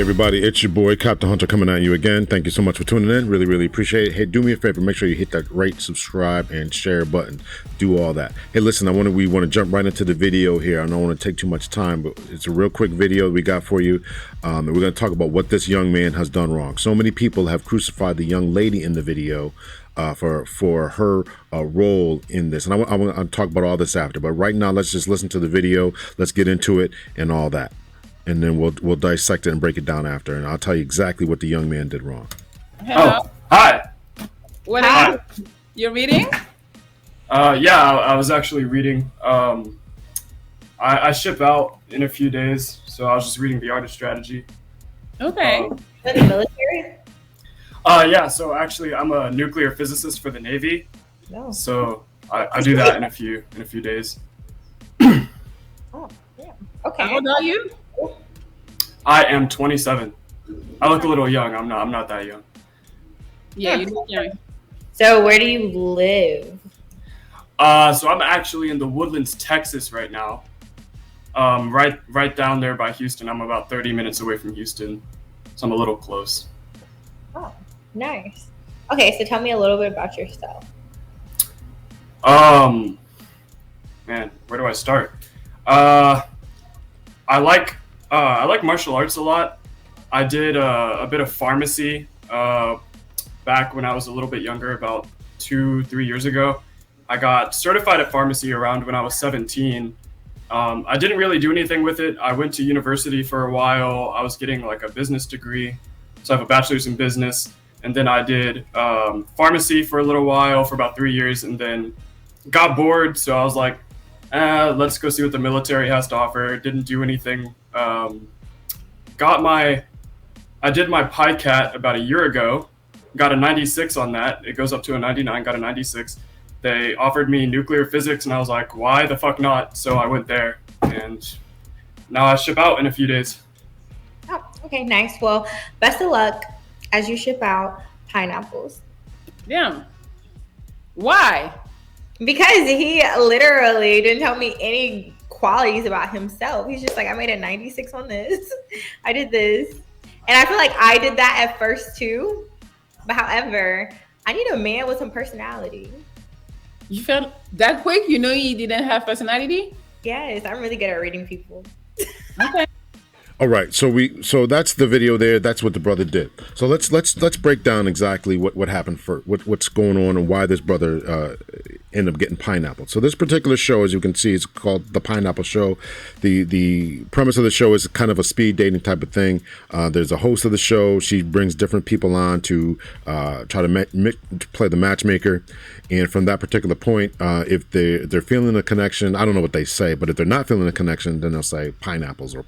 everybody, it's your boy Captain Hunter coming at you again. Thank you so much for tuning in. Really, really appreciate it. Hey, do me a favor, make sure you hit that rate, subscribe, and share button. Do all that. Hey, listen, we want to jump right into the video here. I don't want to take too much time, but it's a real quick video we got for you. And we're going to talk about what this young man has done wrong. So many people have crucified the young lady in the video for her role in this. And I want to talk about all this after. But right now, let's just listen to the video. Let's get into it and all that. And then we'll dissect it and break it down after, and I'll tell you exactly what the young man did wrong. Hello. Oh, hi. What are you reading? Yeah, I was actually reading. I ship out in a few days, so I was just reading The Art of Strategy. Okay. In the military? Yeah, so actually I'm a nuclear physicist for the Navy. No. So I do that in a few days. Oh, yeah. Okay. How old are you? I am 27. I look a little young. I'm not that young. Yeah, you look young. So where do you live? So I'm actually in the Woodlands, Texas right now. Right down there by Houston. I'm about 30 minutes away from Houston. So I'm a little close. Oh, nice. Okay, so tell me a little bit about yourself. Man, where do I start? I like martial arts a lot. I did a bit of pharmacy back when I was a little bit younger, about 2-3 years ago. I got certified at pharmacy around when I was 17. I didn't really do anything with it. I went to university for a while. I was getting like a business degree. So I have a bachelor's in business. And then I did pharmacy for a little while, for about 3 years, and then got bored. So I was like, let's go see what the military has to offer. Didn't do anything. I did my PICAT about a year ago, got a 96 on that. It goes up to a 99, got a 96. They offered me nuclear physics, and I was like, why the fuck not? So I went there, and now I ship out in a few days. Oh, okay, nice. Well, best of luck as you ship out pineapples. Yeah. Why? Because he literally didn't tell me any qualities about himself. He's just like, I made a 96 on this. I did this. And I feel like I did that at first too. But however, I need a man with some personality. You felt that quick? You know you didn't have personality? Yes, I'm really good at reading people. Okay. All right, so that's the video there. That's what the brother did. So let's break down exactly what happened for what's going on and why this brother ended up getting pineapple. So this particular show, as you can see, is called The Pineapple Show. The premise of the show is kind of a speed dating type of thing. There's a host of the show. She brings different people on to try to play the matchmaker. And from that particular point, if they're feeling a connection, I don't know what they say, but if they're not feeling a connection, then they'll say pineapples or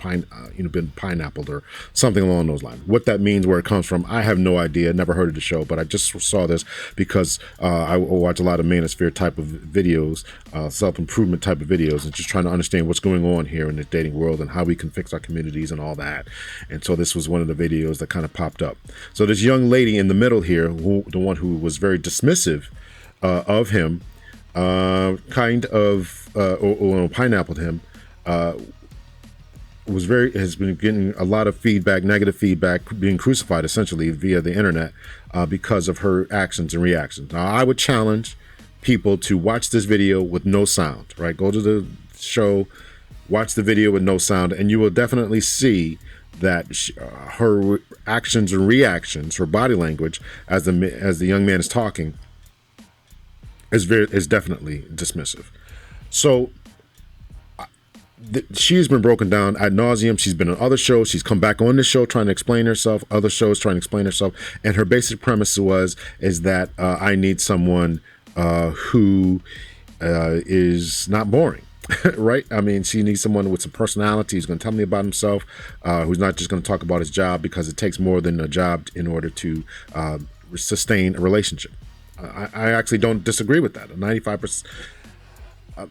been pineappled or something along those lines. What that means, where it comes from, I have no idea. Never heard of the show, but I just saw this because I watch a lot of manosphere type of videos, self-improvement type of videos, and just trying to understand what's going on here in the dating world and how we can fix our communities and all that. And so this was one of the videos that kind of popped up. So this young lady in the middle here, the one who was very dismissive of him, pineappled him, has been getting a lot of feedback, negative feedback, being crucified essentially via the internet because of her actions and reactions. Now, I would challenge people to watch this video with no sound, right? Go to the show, watch the video with no sound, and you will definitely see that her actions and reactions, her body language as the young man is talking, is definitely dismissive. So she's been broken down ad nauseum. She's been on other shows. She's come back on this show trying to explain herself, other shows trying to explain herself. And her basic premise is that I need someone who is not boring, right? I mean, she needs someone with some personality who's going to tell me about himself, who's not just going to talk about his job, because it takes more than a job in order to sustain a relationship. I actually don't disagree with that. 95%.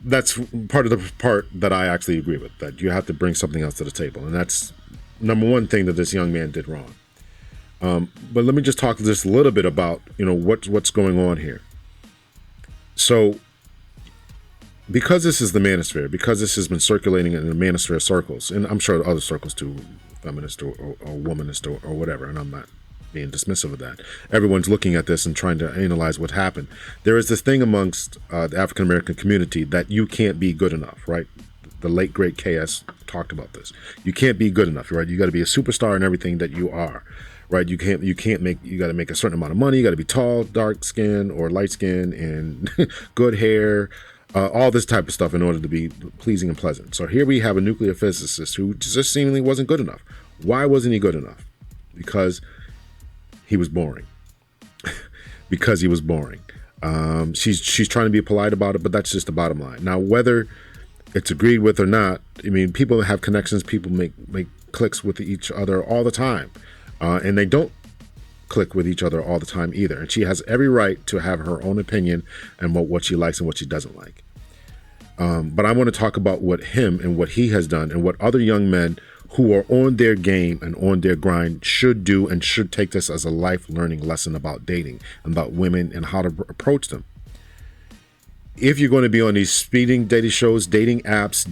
That's part of the part that I actually agree with, that you have to bring something else to the table. And that's number one thing that this young man did wrong. But let me just talk just a little bit about, what's going on here. So because this is the manosphere, because this has been circulating in the manosphere circles, and I'm sure other circles too, feminist or womanist or whatever, and I'm not being dismissive of that. Everyone's looking at this and trying to analyze what happened. There is this thing amongst the African American community that you can't be good enough, right? The late great KS talked about this. You can't be good enough, right? You got to be a superstar in everything that you are, right? You got to make a certain amount of money. You got to be tall, dark skin or light skin and good hair, all this type of stuff in order to be pleasing and pleasant. So here we have a nuclear physicist who just seemingly wasn't good enough. Why wasn't he good enough? Because he was boring. Because he was boring. She's trying to be polite about it, but that's just the bottom line. Now, whether it's agreed with or not, I mean, people have connections. People make clicks with each other all the time, and they don't click with each other all the time either. And she has every right to have her own opinion and what she likes and what she doesn't like. But I want to talk about what him and what he has done and what other young men who are on their game and on their grind should do and should take this as a life learning lesson about dating and about women and how to approach them. If you're going to be on these speeding dating shows, dating apps,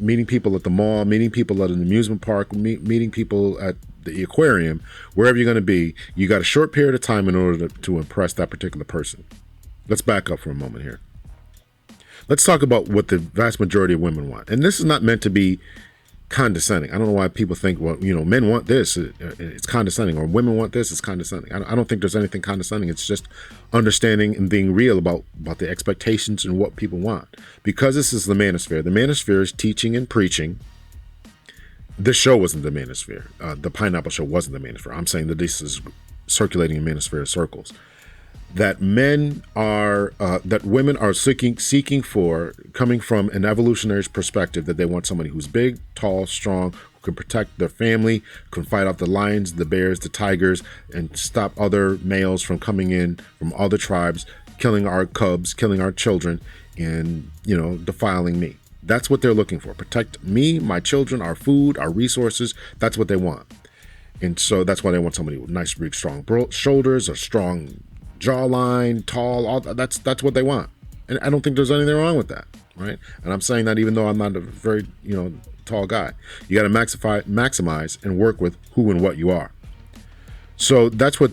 meeting people at the mall, meeting people at an amusement park, meeting people at the aquarium, wherever you're going to be, you got a short period of time in order to impress that particular person. Let's back up for a moment here. Let's talk about what the vast majority of women want. And this is not meant to be condescending. I don't know why people think, well, men want this, it's condescending, or women want this, it's condescending. I don't think there's anything condescending. It's just understanding and being real about the expectations and what people want. Because this is the manosphere is teaching and preaching. This show wasn't the manosphere. The Pineapple Show wasn't the manosphere. I'm saying that this is circulating in manosphere circles. That women are seeking for, coming from an evolutionary perspective, that they want somebody who's big, tall, strong, who can protect their family, can fight off the lions, the bears, the tigers, and stop other males from coming in from other tribes, killing our cubs, killing our children, and defiling me. That's what they're looking for. Protect me, my children, our food, our resources. That's what they want. And so that's why they want somebody with nice, big, strong shoulders, a strong jawline, tall, all that's what they want. And I don't think there's anything wrong with that, right? And I'm saying that even though I'm not a very, tall guy. You got to maximize and work with who and what you are. So that's what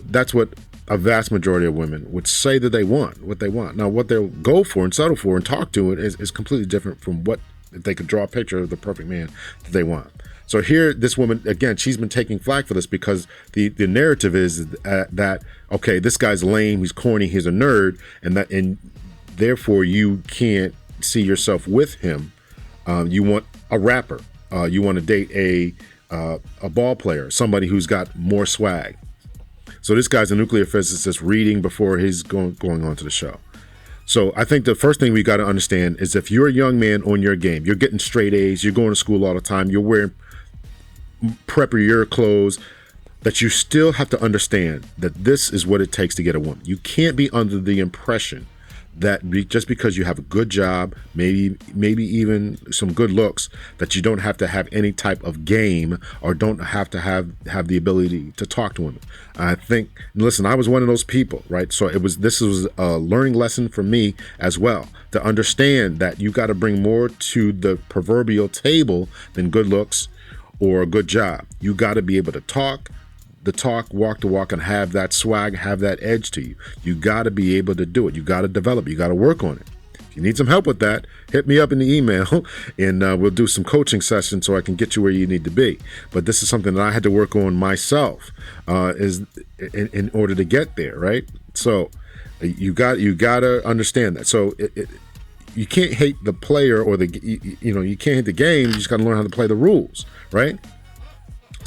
a vast majority of women would say that they want, what they want. Now, what they'll go for and settle for and talk to it is completely different from what, if they could draw a picture of the perfect man that they want. So here, this woman, again, she's been taking flack for this because the narrative is that, okay, this guy's lame, he's corny, he's a nerd, and therefore you can't see yourself with him. You want a rapper. You want to date a ball player, somebody who's got more swag. So this guy's a nuclear physicist reading before he's going on to the show. So I think the first thing we got to understand is if you're a young man on your game, you're getting straight A's, you're going to school all the time, you're wearing prepper year clothes, that you still have to understand that this is what it takes to get a woman. You can't be under the impression that just because you have a good job, maybe even some good looks, that you don't have to have any type of game or don't have to have the ability to talk to women. I think, listen, I was one of those people, right? So this was a learning lesson for me as well, to understand that you got to bring more to the proverbial table than good looks or a good job. You got to be able to talk the talk, walk the walk, and have that swag, have that edge to you. You got to be able to do it. You got to develop. You got to work on it. If you need some help with that, hit me up in the email, and we'll do some coaching sessions so I can get you where you need to be. But this is something that I had to work on myself, is in order to get there, right? So you got to understand that. So you can't hate the player or you can't hate the game. You just got to learn how to play the rules, right?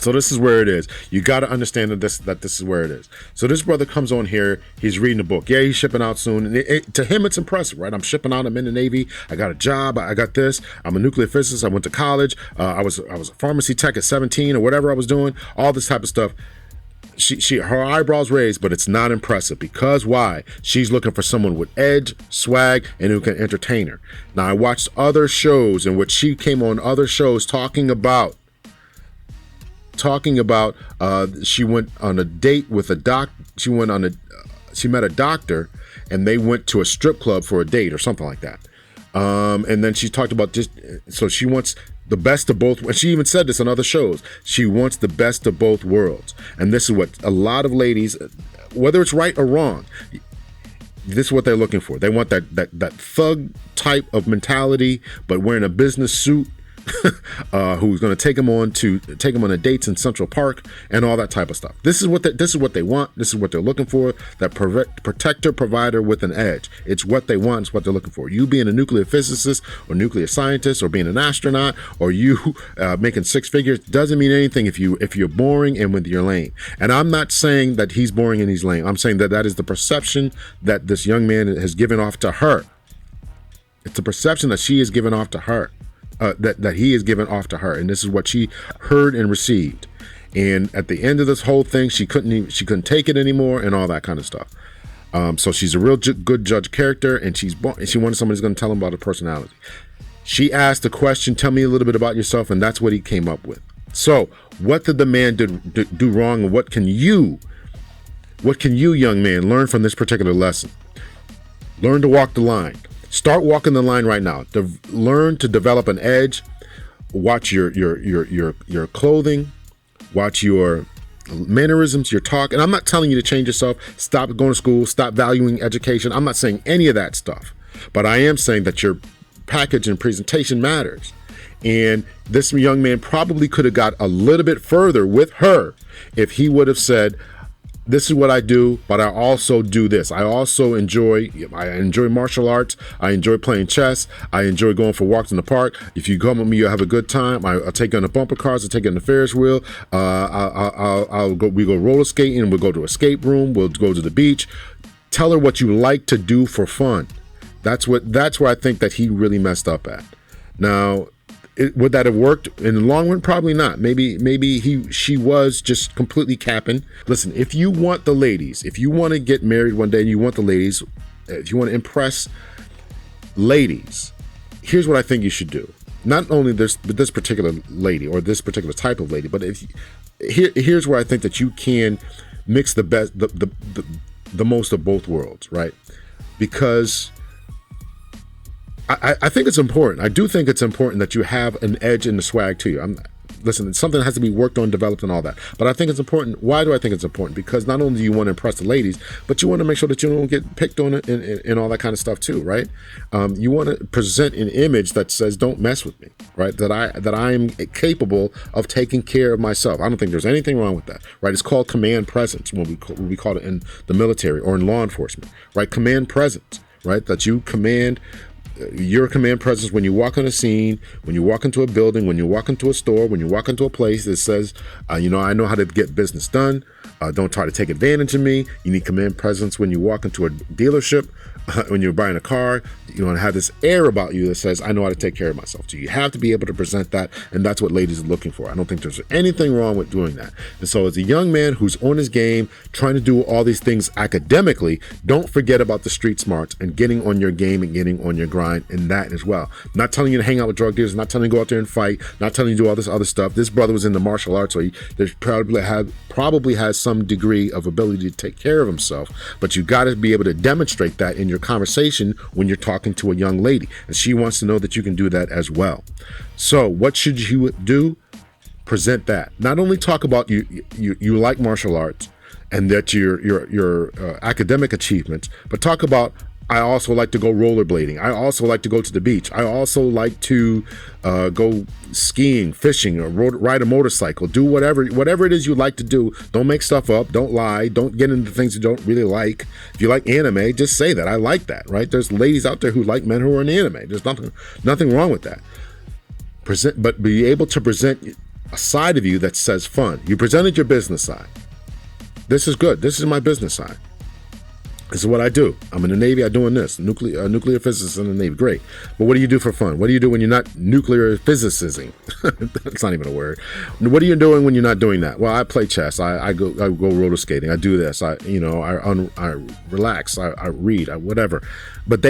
So this is where it is. You got to understand that this is where it is. So this brother comes on here. He's reading a book. Yeah, he's shipping out soon. And to him, it's impressive, right? I'm shipping out. I'm in the Navy. I got a job. I got this. I'm a nuclear physicist. I went to college. I was a pharmacy tech at 17 or whatever I was doing. All this type of stuff. Her eyebrows raised, but it's not impressive. Because why? She's looking for someone with edge, swag, and who can entertain her. Now, I watched other shows in which she came on other shows talking about she went on a date with a doc. She met a doctor, and they went to a strip club for a date or something like that. And then she talked about so she wants the best of both. And she even said this on other shows. She wants the best of both worlds. And this is what a lot of ladies, whether it's right or wrong, this is what they're looking for. They want that thug type of mentality, but wearing a business suit, who's going to take them on a dates in Central Park and all that type of stuff. This is what they want. This is what they're looking for. That protector provider with an edge. It's what they want. It's what they're looking for. You being a nuclear physicist or nuclear scientist or being an astronaut or you making six figures doesn't mean anything if you're boring and with your lane. And I'm not saying that he's boring and he's lame. I'm saying that is the perception that this young man has given off to her. It's a perception that she has given off to her. That he is given off to her, and this is what she heard and received. And at the end of this whole thing, she couldn't take it anymore, and all that kind of stuff. So she's a real good judge character, and she wanted somebody who's going to tell him about her personality. She asked the question, "Tell me a little bit about yourself," and that's what he came up with. So, what did the man do wrong, and what can you, young man, learn from this particular lesson? Learn to walk the line. Start walking the line right now. Learn to develop an edge. Watch your clothing. Watch your mannerisms, your talk. And I'm not telling you to change yourself. Stop going to school. Stop valuing education. I'm not saying any of that stuff. But I am saying that your package and presentation matters. And this young man probably could have got a little bit further with her if he would have said, "This is what I do, but I also do this. I enjoy martial arts. I enjoy playing chess. I enjoy going for walks in the park. If you come with me, you'll have a good time. I'll take you on the bumper cars. I'll take you on the Ferris wheel. We go roller skating. We'll go to an escape room. We'll go to the beach." Tell her what you like to do for fun. That's where I think that he really messed up at. Now, would that have worked in the long run? Probably not. Maybe she was just completely capping. Listen, if you want the ladies, if you want to get married one day and you want the ladies, if you want to impress ladies, here's what I think you should do. Not only this particular lady or this particular type of lady, but here's where I think that you can mix the best, the most of both worlds, right? Because I think it's important. I do think it's important that you have an edge in the swag to you. Listen, something has to be worked on, developed, and all that. But I think it's important. Why do I think it's important? Because not only do you want to impress the ladies, but you want to make sure that you don't get picked on and all that kind of stuff too, right? You want to present an image that says, "Don't mess with me," right? That I'm capable of taking care of myself. I don't think there's anything wrong with that, right? It's called command presence when we call it in the military or in law enforcement, right? Command presence, right? That you command. Your command presence when you walk on a scene, when you walk into a building, when you walk into a store, when you walk into a place that says, I know how to get business done. Don't try to take advantage of me. You need command presence when you walk into a dealership, when you're buying a car. You want to have this air about you that says, "I know how to take care of myself." So you have to be able to present that, and that's what ladies are looking for. I don't think there's anything wrong with doing that. And so as a young man who's on his game, trying to do all these things academically, don't forget about the street smarts and getting on your game and getting on your grind in that as well. Not telling you to hang out with drug dealers, not telling you to go out there and fight, not telling you to do all this other stuff. This brother was in the martial arts, so he probably has some degree of ability to take care of himself, but you got to be able to demonstrate that in your conversation when you're talking to a young lady, and she wants to know that you can do that as well. So what should you do? Present that. Not only talk about you like martial arts and that your academic achievements, but talk about, "I also like to go rollerblading. I also like to go to the beach. I also like to go skiing, fishing, or ride a motorcycle. Do whatever it is you like to do. Don't make stuff up. Don't lie. Don't get into things you don't really like. If you like anime, just say that. I like that, right? There's ladies out there who like men who are in anime. There's nothing wrong with that. But be able to present a side of you that says fun. You presented your business side. This is good. This is my business side. This is what I do. I'm in the Navy. I'm doing this. Nuclear physicist in the Navy. Great. But what do you do for fun? What do you do when you're not nuclear physicizing? That's not even a word. What are you doing when you're not doing that? Well, I play chess. I go roller skating. I do this. I relax. I read. Whatever. But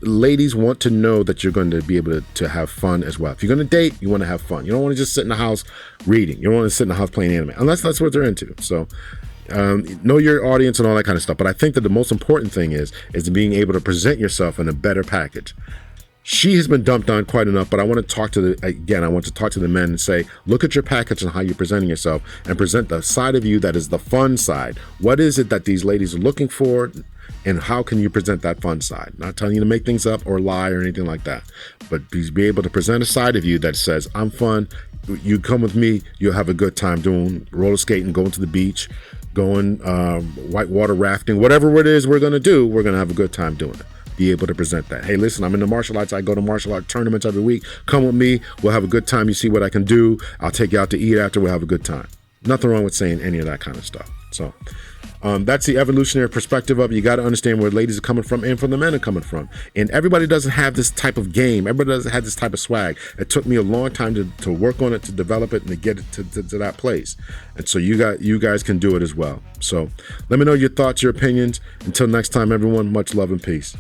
ladies want to know that you're going to be able to have fun as well. If you're going to date, you want to have fun. You don't want to just sit in the house reading. You don't want to sit in the house playing anime, unless that's what they're into. So know your audience and all that kind of stuff. But I think that the most important thing is being able to present yourself in a better package. She has been dumped on quite enough, but I want to talk to the men and say, look at your package and how you're presenting yourself, and present the side of you that is the fun side. What is it that these ladies are looking for, and how can you present that fun side? Not telling you to make things up or lie or anything like that, but be able to present a side of you that says, I'm fun. You come with me, you'll have a good time doing roller skating, going to the beach, going whitewater rafting, whatever it is we're going to do, we're going to have a good time doing it. Be able to present that. Hey, listen, I'm into martial arts. I go to martial art tournaments every week. Come with me. We'll have a good time. You see what I can do. I'll take you out to eat after. We'll have a good time. Nothing wrong with saying any of that kind of stuff. So that's the evolutionary perspective of it. You got to understand where ladies are coming from and where the men are coming from. And everybody doesn't have this type of game. Everybody doesn't have this type of swag. It took me a long time to work on it, to develop it, and to get it to that place. And so you guys can do it as well. So let me know your thoughts, your opinions. Until next time, everyone, much love and peace.